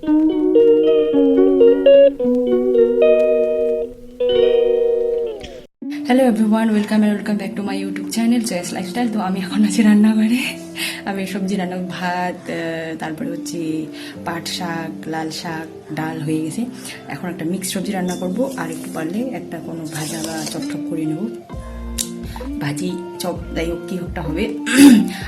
Hello everyone, welcome back to my YouTube channel Joy's lifestyle. তো আমি এখন আছি রান্নাঘরে। আমি সবজি রান্না, ভাত, তারপরে হচ্ছে পাট শাক, লাল শাক, ডাল হয়ে গেছে। এখন একটা মিক্স সবজি রান্না করব, আর একটু পারলে একটা কোনো ভাজা বা চপ করে নেব, ভাজি চপ যাই হোক কী হোকটা হবে।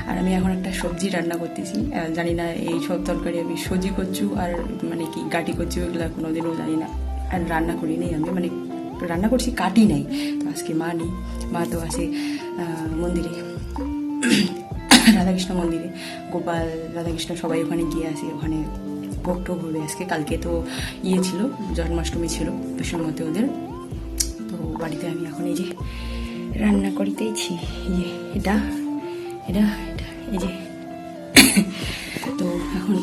আর আমি এখন একটা সবজি রান্না করতেছি, জানি না এই সব তরকারি আমি সজি কচু আর মানে কি গাটি কচু এগুলো কোনোদিনও জানি না, আর রান্না করি নেই আমি, মানে রান্না করছি কাটি নাই। তো আজকে মা নেই, মা তো আছে মন্দিরে, রাধাকৃষ্ণ মন্দিরে, গোপাল রাধাকৃষ্ণ সবাই ওখানে গিয়ে আসে, ওখানে ভোগ টোগ হবে আজকে। কালকে তো ইয়ে ছিল, জন্মাষ্টমী ছিল বিশ্বমতে ওদের। তো বাড়িতে আমি এখন এই যে রান্না করিতেইছি, এই যে এটা এটা এটা এই যে। তো এখন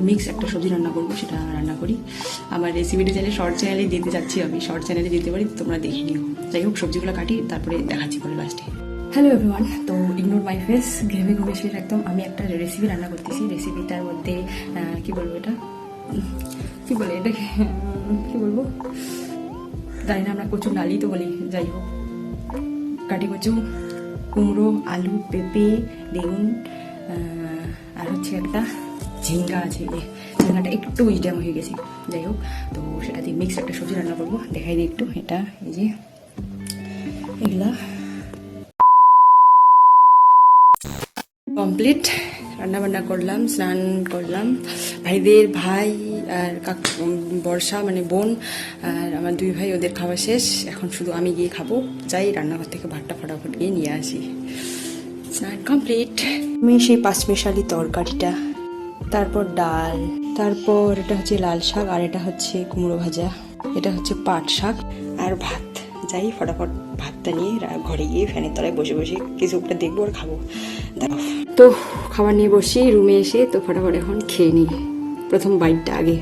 মিক্স একটা সবজি রান্না করবো, সেটা রান্না করি। আমার রেসিপিটা চাইলে শর্ট চ্যানেলে দিতে চাচ্ছি, আমি শর্ট চ্যানেলে দিতে পারি, তোমরা দেখে নিও। যাই হোক সবজিগুলো কাটি, তারপরে দেখাচ্ছি পরে লাস্টে। হ্যালো এভরিওয়ান, তো ইগনোর মাই ফেস, ঘেমে ঘুমেছিল একদম। আমি একটা রেসিপি রান্না করতেছি, রেসিপিটার মধ্যে কি বলবো, এটা কি বলে, এটা কি বলবো জানি না, আমরা কচু ডালি তো বলি। যাই হোক, কাটি কচু, কুমড়ো, আলু, পেঁপে, বেগুন, আর হচ্ছে একটা ঝিঙ্গা আছে। ঝিঙ্গাটা একটু উইজডাম হয়ে গেছে। যাই হোক, তো সেটা দিয়ে মিক্স একটা সবজি রান্না করবো, দেখাই দিই একটু। এটা এই যে এগুলা কমপ্লিট, রান্নাবান্না করলাম, স্নান করলাম। ভাই আর বর্ষা মানে বোন আর আমার দুই ভাই, ওদের খাওয়া শেষ। এখন শুধু আমি গিয়ে খাবো। যাই রান্নাঘর থেকে ভাতটা ফটাফট গিয়ে নিয়ে আসি। স্নান কমপ্লিট। আমি সেই পাঁচমিশালি তরকারিটা, তারপর ডাল, তারপর এটা হচ্ছে লাল শাক, আর এটা হচ্ছে কুমড়ো ভাজা, এটা হচ্ছে পাট শাক আর ভাত। যাই ফটাফট ভাতটা নিয়ে ঘরে গিয়ে ফ্যানের তলায় বসে বসে কিছু একটা দেখবো আর খাবো। তো খাবার নিয়ে বসি রুমে এসে, তো ফটাফট এখন খেয়ে নিই। প্রথম বাইটটা আগে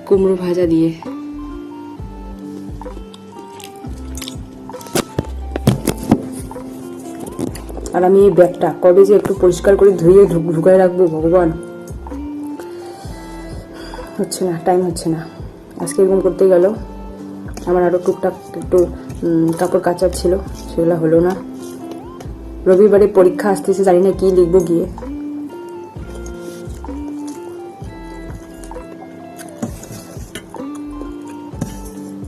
কুমড়ো ভাজা দিয়ে। আর আমি এই ব্যাগটা কবে যে একটু পরিষ্কার করে ধুয়ে ঢুকায় রাখবো ভগবান, হচ্ছে না, টাইম হচ্ছে না। আজকে এরকম করতে গেল, আমার আরও টুকটাক একটু কাপড় কাচার ছিল, সেগুলো হলো না। রবিবারে পরীক্ষা আসতেছে, জানি না কি লিখবো গিয়ে।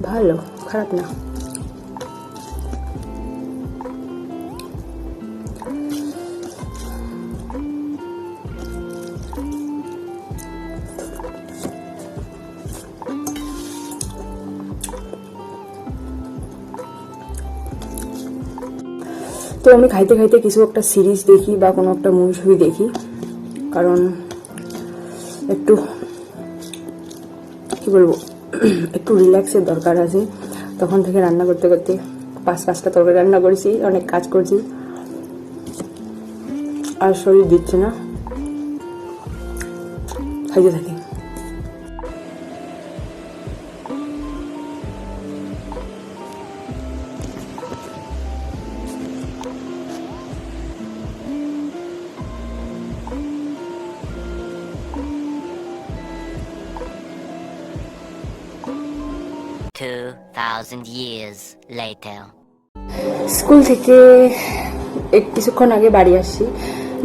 ভালো, খারাপ না। তো আমি খাইতে খাইতে কিছু একটা সিরিজ দেখি বা কোনো একটা মুভি দেখি, কারণ একটু কি বলবো, একটু রিল্যাক্সের দরকার আছে। তখন থেকে রান্না করতে করতে 5-5টা তরকারি রান্না করেছি, অনেক কাজ করছি, আর শরীর দিচ্ছে না, খাইতে থাকি। years later. স্কুল থেকে কিছুক্ষণ আগে বাড়ি আসছি।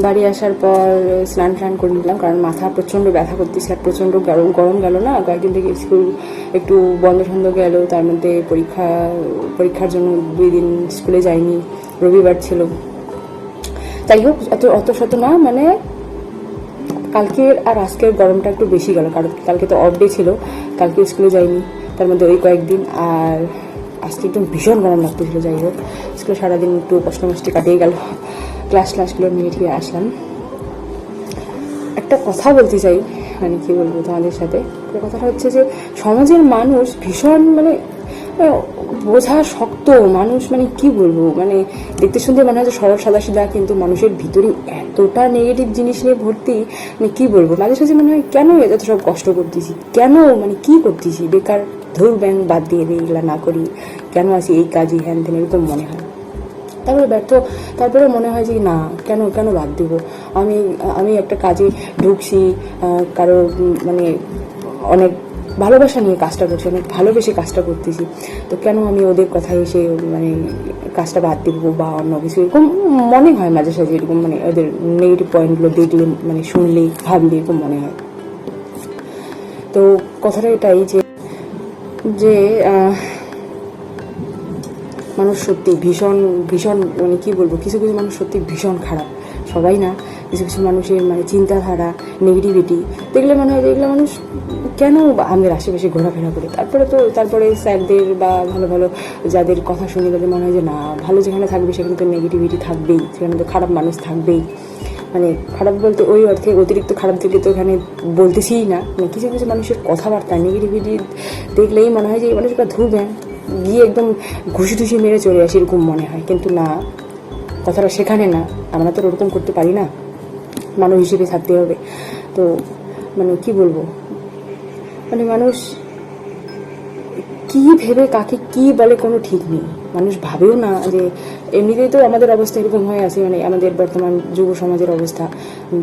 বাড়ি আসার পর স্নান টান করে নিলাম, কারণ মাথা প্রচণ্ড ব্যথা করতেছে, আর প্রচণ্ড গরম গেল না, কয়েকদিন থেকে স্কুল একটু বন্ধ গেল। তার মধ্যে পরীক্ষার জন্য 2 দিন স্কুলে যাইনি, রবিবার ছিল। যাই হোক, অত শত না, মানে কালকের আর আজকের গরমটা একটু বেশি গেল, কারণ কালকে তো অফ ডে ছিল, কালকে স্কুলে যাইনি, তার মধ্যে ওই কয়েকদিন। আর আজকে একদম ভীষণ গরম লাগতেছিল। যাই হোক, স্কুলে সারাদিন একটু কষ্ট মস্তি কাটিয়ে গেল, ক্লাসগুলো নিয়ে ঠিক আসলাম। একটা কথা বলতে চাই, মানে কি বলবো তোমাদের সাথে, কথাটা হচ্ছে যে সমাজের মানুষ ভীষণ মানে বোঝা শক্ত মানুষ, মানে কি বলবো, মানে দেখতে শুনতে মনে হয় যে সরল সাদা, কিন্তু মানুষের ভিতরে এতটা নেগেটিভ জিনিস নিয়ে ভর্তি, মানে কি বলবো, মাঝে সাঝে মনে হয় কেন এত সব কষ্ট করতেছি, কেন মানে কি করতেছি, বেকার ধুর ব্যাং বাদ দিয়ে দিই, এগুলা না করি, কেন আসি এই কাজই হ্যান তেন, এরকম মনে হয়। তারপরে ব্যর্থ, তারপরে মনে হয় যে না, কেন কেন বাদ দিব। আমি আমি একটা কাজে ঢুকছি, কারো মানে অনেক ভালোবাসা নিয়ে কাজটা করছি, অনেক ভালোবেসে কাজটা করতেছি, তো কেন আমি ওদের কথায় এসে মানে কাজটা বাদ দিব বা অন্য কিছু, এরকম মনে হয় মাঝে সাঝে, এরকম মানে ওদের নেগেটিভ পয়েন্টগুলো দেখলে মানে শুনলেই ভাবলে এরকম মনে হয়। তো কথাটা এটাই যে যে মানুষ সত্যি ভীষণ ভীষণ মানে কী বলবো, কিছু কিছু মানুষ সত্যি ভীষণ খারাপ, সবাই না, কিছু কিছু মানুষের মানে চিন্তাধারা, নেগেটিভিটি দেখলে মনে হয় যে এগুলো মানুষ কেন আমাদের আশেপাশে ঘোরাফেরা করে। তারপরে স্যারদের বা ভালো ভালো যাদের কথা শুনে তাদের মনে হয় যে না, ভালো যেখানে থাকবে সেখানে তো নেগেটিভিটি থাকবেই, সেখানে তো খারাপ মানুষ থাকবেই। মানে খারাপ বলতে ওই অর্থে অতিরিক্ত খারাপ দিকে তো এখানে বলতেছিই না, মানে কিছু কিছু মানুষের কথাবার্তা নেগেটিভিটি দেখলেই মনে হয় যে এই মানুষটা ধুবেন গিয়ে একদম ঘুষি টুসি মেরে চলে আসি, এরকম মনে হয়। কিন্তু না, কথাটা সেখানে না, আমরা তো ওরকম করতে পারি না, মানুষ হিসেবে থাকতে হবে। তো মানে কি বলবো, মানে মানুষ কি ভেবে কাকে কি বলে কোনো ঠিক নেই। মানুষ ভাবেও না যে এমনিতেই তো আমাদের অবস্থা এরকম হয়ে আছে, মানে আমাদের বর্তমান যুব সমাজের অবস্থা,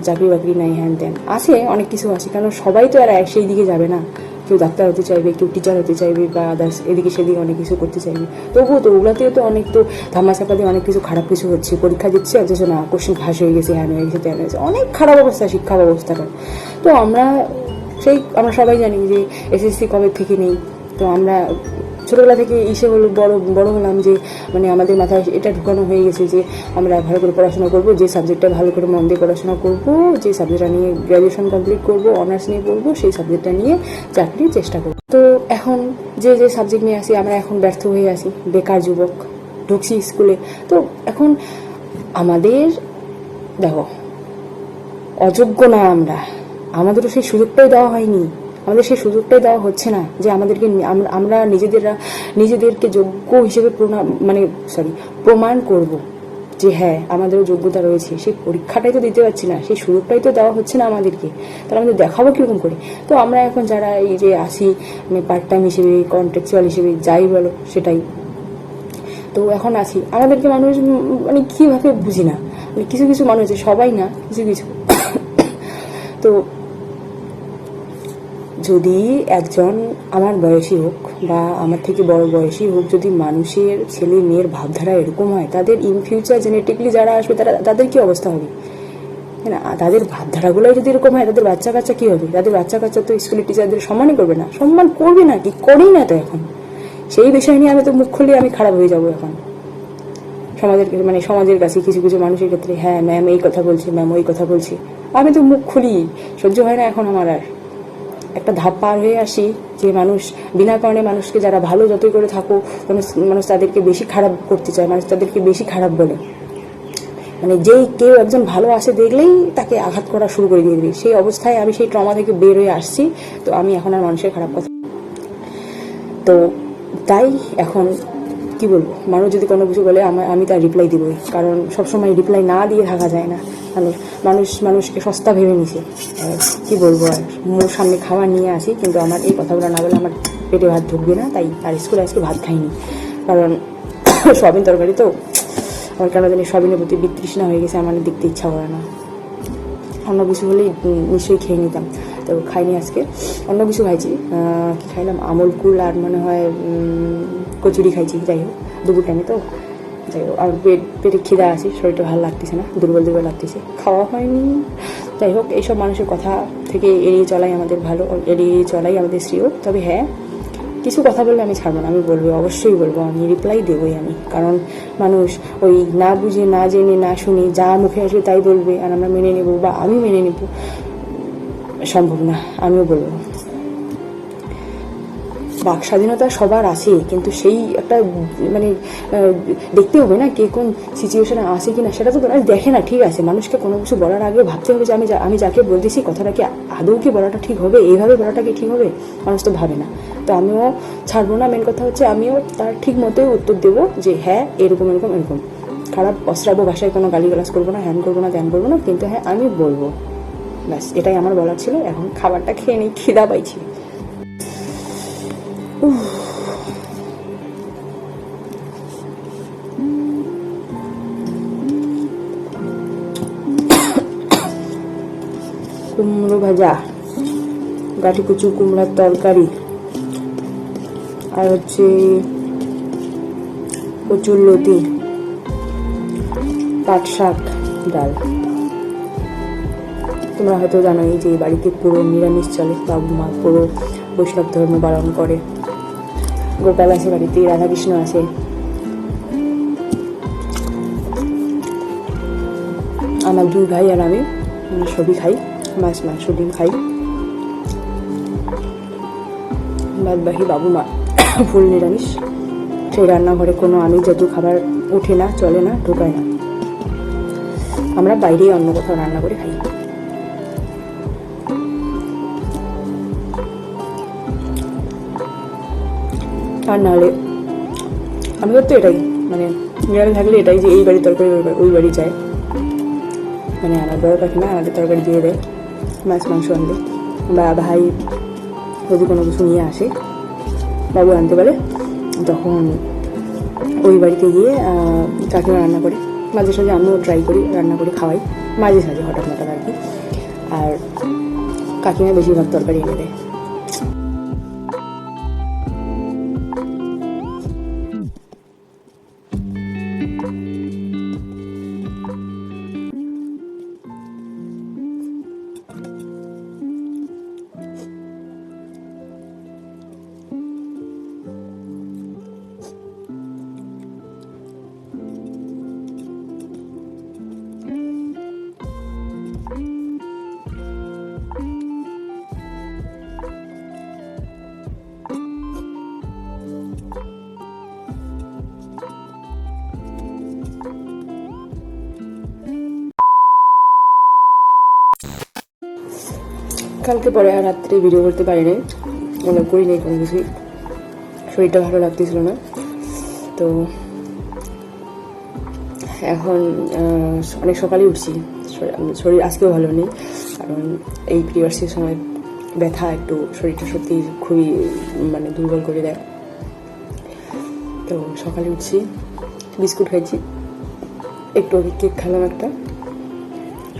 চাকরি বাকরি নাই, হ্যান ত্যান আছে, অনেক কিছু আছে, কারণ সবাই তো আর সেই দিকে যাবে না। কেউ ডাক্তার হতে চাইবে, কেউ টিচার হতে চাইবে, বা আদার্স এদিকে সেদিকে অনেক কিছু করতে চাইবে। তবুও তো ওগুলোতেও তো অনেক তো ধামাচাপা দিয়ে অনেক কিছু খারাপ কিছু হচ্ছে। পরীক্ষা দিচ্ছে আর না কোশ্চেন ফাঁস হয়ে গেছে, হ্যান হয়ে গেছে, ত্যান হয়েছে, অনেক খারাপ অবস্থা শিক্ষা ব্যবস্থাটা। তো আমরা সবাই জানি যে এসএসসি কবে থেকে নেই, তো আমরা ছোটোবেলা থেকে বড় হলাম যে মানে আমাদের মাথায় এটা ঢুকানো হয়ে গেছে যে আমরা ভালো করে পড়াশোনা করব, যে সাবজেক্টটা ভালো করে মন দিয়ে পড়াশোনা করব, যে সাবজেক্টটা নিয়ে গ্র্যাজুয়েশন কমপ্লিট করব, অনার্স নিয়ে পড়বো, সেই সাবজেক্টটা নিয়ে চাকরির চেষ্টা করব। তো এখন যে সাবজেক্ট নিয়ে আসি আমরা এখন ব্যর্থ হয়ে আসি, বেকার যুবক, ঢুকছি স্কুলে। তো এখন আমাদের দেখো, অযোগ্য না আমাদেরও সেই সুযোগটাই দেওয়া হয়নি, আমাদের সেই সুযোগটাই দেওয়া হচ্ছে না যে আমাদেরকে আমরা নিজেদেরকে যোগ্য হিসেবে প্রমাণ করব যে হ্যাঁ আমাদেরও যোগ্যতা রয়েছে। সেই পরীক্ষাটাই তো দিতে পারছি না, সেই সুযোগটাই তো দেওয়া হচ্ছে না আমাদেরকে, তাহলে আমাদের দেখাবো কীরকম করে। তো আমরা এখন যারা এই যে আসি মানে পার্ট টাইম হিসেবে, কন্ট্রাকচুয়াল হিসেবে, যাই বলো সেটাই, তো এখন আছি, আমাদেরকে মানুষ মানে কীভাবে বুঝি না, মানে কিছু কিছু মানুষ আছে, সবাই না, কিছু কিছু। তো যদি একজন আমার বয়সী হোক বা আমার থেকে বড় বয়সী হোক, যদি মানুষের ছেলে মেয়ের ভাবধারা এরকম হয়, তাদের ইন ফিউচার জেনেটিকলি যারা আসবে তাদের কি অবস্থা হবে না, তাদের ভাবধারাগুলোই যদি এরকম হয়, তাদের বাচ্চা কাচ্চা কী হবে? তাদের বাচ্চা কাচ্চা তো স্কুলের টিচারদের সম্মানই করবে না, সম্মান করবে না, কি করেই না তো। এখন সেই বিষয় নিয়ে আমি তো মুখ খুলে আমি খারাপ হয়ে যাবো এখন সমাজের কাছে। কিছু কিছু মানুষের ক্ষেত্রে হ্যাঁ ম্যাম এই কথা বলছে, ম্যাম ওই কথা বলছে, আমি তো মুখ খুলি, সহ্য হয় না এখন আমার। আর একটা ধাপ পার হয়ে আসি যে মানুষ বিনা কারণে মানুষকে, যারা ভালো যতই করে থাকো, মানুষ তাদেরকে বেশি খারাপ করতে চায়, মানুষ তাদেরকে বেশি খারাপ বলে, মানে যেই কেউ একজন ভালো আসে দেখলেই তাকে আঘাত করা শুরু করে দিয়ে দিবে। সেই অবস্থায় আমি সেই ট্রমা থেকে বের হয়ে আসছি, তো আমি এখন আর মানুষের খারাপ কথা। তো তাই এখন কি বলবো, মানুষ যদি কোনো কিছু বলে আমি তার রিপ্লাই দিবই, কারণ সবসময় রিপ্লাই না দিয়ে থাকা যায় না। মানুষকে সস্তা ভেবে নিছে, কি বলবো। আর মোর সামনে খাবার নিয়ে আসি, কিন্তু আমার এই কথাগুলো না বলে আমার পেটে ভাত ঢুকবে না। তাই আর স্কুলে আজকে ভাত খাইনি, কারণ সয়াবিন তরকারি তো আমার কেন জানি সয়াবিনের প্রতি বিতৃষ্ণা হয়ে গেছে, আমার দেখতে ইচ্ছা করে না। অন্য কিছু হলেই নিশ্চয়ই খেয়ে নিতাম, তো খাইনি আজকে। অন্য কিছু খাইছি, কি খাইলাম, আমলকুল আর মনে হয় কচুরি খাইছি। যাই হোক দুপুর টাইমে তো, যাই হোক আর পেটে খিদা আছে, শরীরটা ভালো লাগতেছে না, দুর্বল লাগতেছে, খাওয়া হয়নি। যাই হোক এইসব মানুষের কথা থেকে এড়িয়ে চলাই আমাদের ভালো, এড়িয়ে চলাই আমাদের শ্রেয়। তবে হ্যাঁ কিছু কথা বললে আমি ছাড়বো না, আমি বলবো, অবশ্যই বলবো, আমি রিপ্লাই দেবই আমি। কারণ মানুষ ওই না বুঝে না জেনে না শুনে যা মুখে আসবে তাই বলবে, আর আমরা মেনে নেবো বা আমি মেনে নেব, সম্ভব না। আমিও বলবো বাক স্বাধীনতা সবার আছে, কিন্তু সেই একটা মানে দেখতে হবে না কে কোন সিচুয়েশনে আসে কিনা, সেটা তো দেখে না। ঠিক আছে, মানুষকে কোনো কিছু বলার আগে ভাবতে হবে যে আমি যাকে বলতেছি কথাটা কি আদৌ কি বলাটা ঠিক হবে, এইভাবে বলাটা কি ঠিক হবে, মানুষ তো ভাবে না। তো আমিও ছাড়বো না, মেন কথা হচ্ছে আমিও তার ঠিক মতোই উত্তর দেবো যে হ্যাঁ এরকম এরকম এরকম, খারাপ অশ্রাব্য ভাষায় কোনো গালিগালাজ করবো না, হ্যান করবো না, ত্যান করবো না, কিন্তু হ্যাঁ আমি বলবো, ব্যাস এটাই আমার বলার ছিল। এখন খাবারটা খেয়ে নিই, খিদা পাইছি। ভাজা, গাঠি কুচু কুমড়ার তরকারি, আর হচ্ছে কচুর লতি, পাট শাক, ডাল। তোমরা হয়তো জানোই যে বাড়িতে পুরো নিরামিষ চলে, বাবু মা পুরো বৈষ্ণব ধর্ম পালন করে। গোপাল আছে বাড়িতে, রাধাকৃষ্ণ আছে। আমার 2 ভাই আর আমি সবই খাই, মাছ মাংস ডিম খাই। বাদ বাকি বাবু মা ফুল নিরামিষ। সেই রান্নাঘরে কোনো আমিষ জাতীয় খাবার ওঠে না, চলে না, ঢোকায় না। আমরা বাইরেই অন্য কোথাও রান্না করে খাই। আর নাহলে আমাদের তো এটাই, মানে নিরামিষ থাকলে এটাই যে এই বাড়ির তরকারি ওই বাড়ি যায়। মানে আমার বড় কাকিমা আমাদের তরকারি দিয়ে দেয়, মাছ মাংস আনলে, বা ভাই যদি কোনো কিছু নিয়ে আসে, বাবু আনতে পারে, তখন ওই বাড়িতে গিয়ে কাকিমা রান্না করে। মাঝে সাঝে আমিও ট্রাই করি, রান্না করে খাওয়াই, মাঝে সাঝে হঠাৎ হঠাৎ আর কি। আর কাকিমা বেশিরভাগ তরকারি এনে দেয়। কালকে পরে আর রাত্রে ভিডিও করতে পারি নাই, মানে করি নাই কোনো কিছুই, শরীরটা ভালো লাগতেছিল না। তো এখন অনেক সকালে উঠছি, শরীর আজকেও ভালো নেই, কারণ এই পিরিয়ডসের সময় ব্যথা একটু শরীরটা সত্যি খুবই মানে দুর্বল করে দেয়। তো সকালে উঠছি, বিস্কুট খাইছি, একটু কেক খেলাম একটা,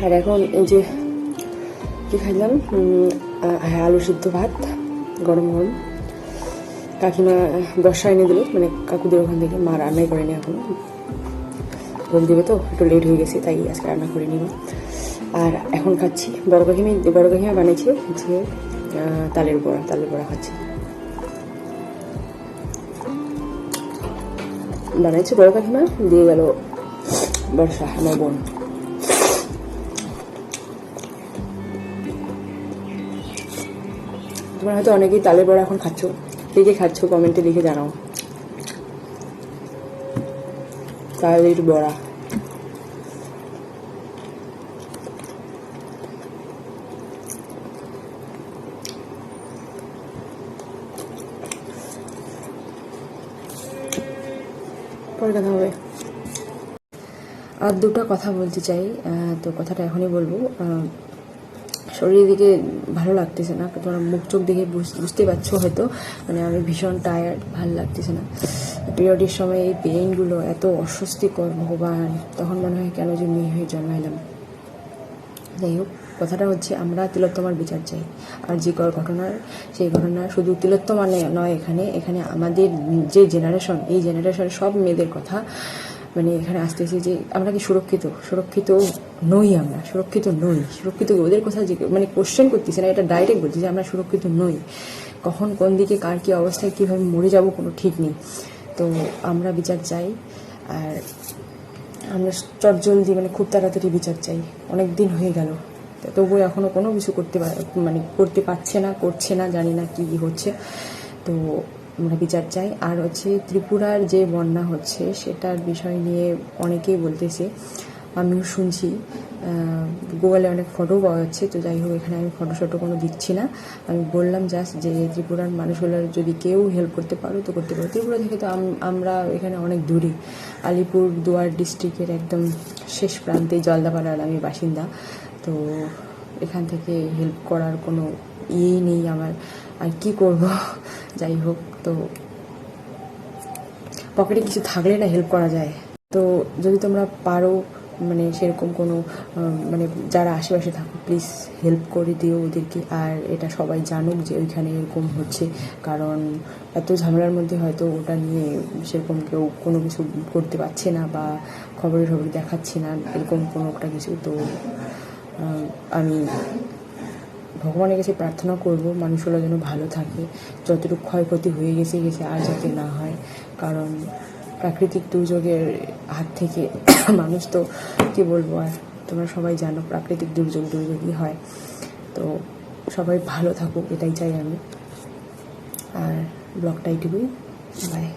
আর এখন এই যে কি খাইলাম, হ্যাঁ আলু সিদ্ধ ভাত গরম গরম। কাকিমা বর্ষা এনে দিল, মানে কাকুদের ওখান থেকে, মা রান্নাই করেনি এখনো, ভোগ দেবে তো একটু লেট হয়ে গেছে, তাই আজকে রান্না করে নিব। আর এখন খাচ্ছি, বড় কাকিমা বানিয়েছে যে তালের বড়া খাচ্ছি। বানিয়েছে বড় কাকিমা, দিয়ে গেল বর্ষা আমার বোন। তোমরা হয়তো অনেকেই তালের বড়া এখন খাচ্ছ, কে খাচ্ছ কমেন্টে লিখে জানাও। তালের বড়া পরে কথা হবে। আর দুটো কথা বলতে চাই, তো কথাটা এখনই বলবো। শরীরের দিকে ভালো লাগতেছে না, তোমরা মুখ চোখ দেখে বুঝতে পারছো হয়তো, মানে আমি ভীষণ টায়ার্ড, ভালো লাগতেছে না। পিরিয়ডের সময় এই পেইনগুলো এত অস্বস্তিকর, ভগবান, তখন মনে হয় কেন যে মেয়ে হয়ে জন্মাইলাম। যাই হোক, কথাটা হচ্ছে আমরা তিলোত্তমার বিচার চাই। আর যে ঘটনার, সেই ঘটনা শুধু তিলোত্তমা নয়, এখানে আমাদের যে জেনারেশন, এই জেনারেশনের সব মেয়েদের কথা মানে এখানে আসতেছে যে আমরা কি সুরক্ষিত নই, আমরা সুরক্ষিত ওদের কথা যে মানে কোশ্চেন করতেছে না, এটা ডাইরেক্ট বলছে যে আমরা সুরক্ষিত নই। কখন কোন দিকে কার কী অবস্থায় কীভাবে মরে যাব কোনো ঠিক নেই। তো আমরা বিচার চাই, আর আমরা চটজলদি মানে খুব তাড়াতাড়ি বিচার চাই। অনেক দিন হয়ে গেল, তবুও এখনও কোনো কিছু করতে করছে না, জানি না কি হচ্ছে। তো আমরা বিচার চাই। আর হচ্ছে ত্রিপুরার যে বন্যা হচ্ছে সেটার বিষয় নিয়ে অনেকেই বলতেছে, আমিও শুনছি, গুগলে অনেক ফটো পাওয়া যাচ্ছে। তো যাই হোক, এখানে আমি ফটো কোনো দিচ্ছি না, আমি বললাম জাস্ট যে ত্রিপুরার মানুষগুলোর যদি কেউ হেল্প করতে পারো তো করতে পারো। ত্রিপুরা থেকে তো আমরা এখানে অনেক দূরে, আলিপুরদুয়ার ডিস্ট্রিক্টের একদম শেষ প্রান্তে জলদাপাড়ার আমি বাসিন্দা। তো এখান থেকে হেল্প করার কোনো ইয়েই নেই আমার, আর কি করব। যাই হোক, তো পকেটে কিছু থাকলে না হেল্প করা যায়। তো যদি তোমরা পারো মানে সেরকম কোনো মানে যারা আশেপাশে থাকো প্লিজ হেল্প করে দিও ওদেরকে। আর এটা সবাই জানুক যে ওইখানে এরকম হচ্ছে, কারণ এত ঝামেলার মধ্যে হয়তো ওটা নিয়ে সেরকম কেউ কোনো কিছু করতে পারছে না বা খবরে দেখাচ্ছে না এরকম কোনো একটা কিছু। তো আমি ভগবানের কাছে প্রার্থনা করব মানুষগুলো যেন ভালো থাকে, যতটুকু ক্ষয়ক্ষতি হয়ে গেছে আর যাতে না হয়। কারণ প্রাকৃতিক দুর্যোগের হাত থেকে মানুষ তো কী বলবো, আর তোমরা সবাই জানো প্রাকৃতিক দুর্যোগই হয়। তো সবাই ভালো থাকুক এটাই চাই আমি। আর ব্লগটা এইটুকুই, বাই।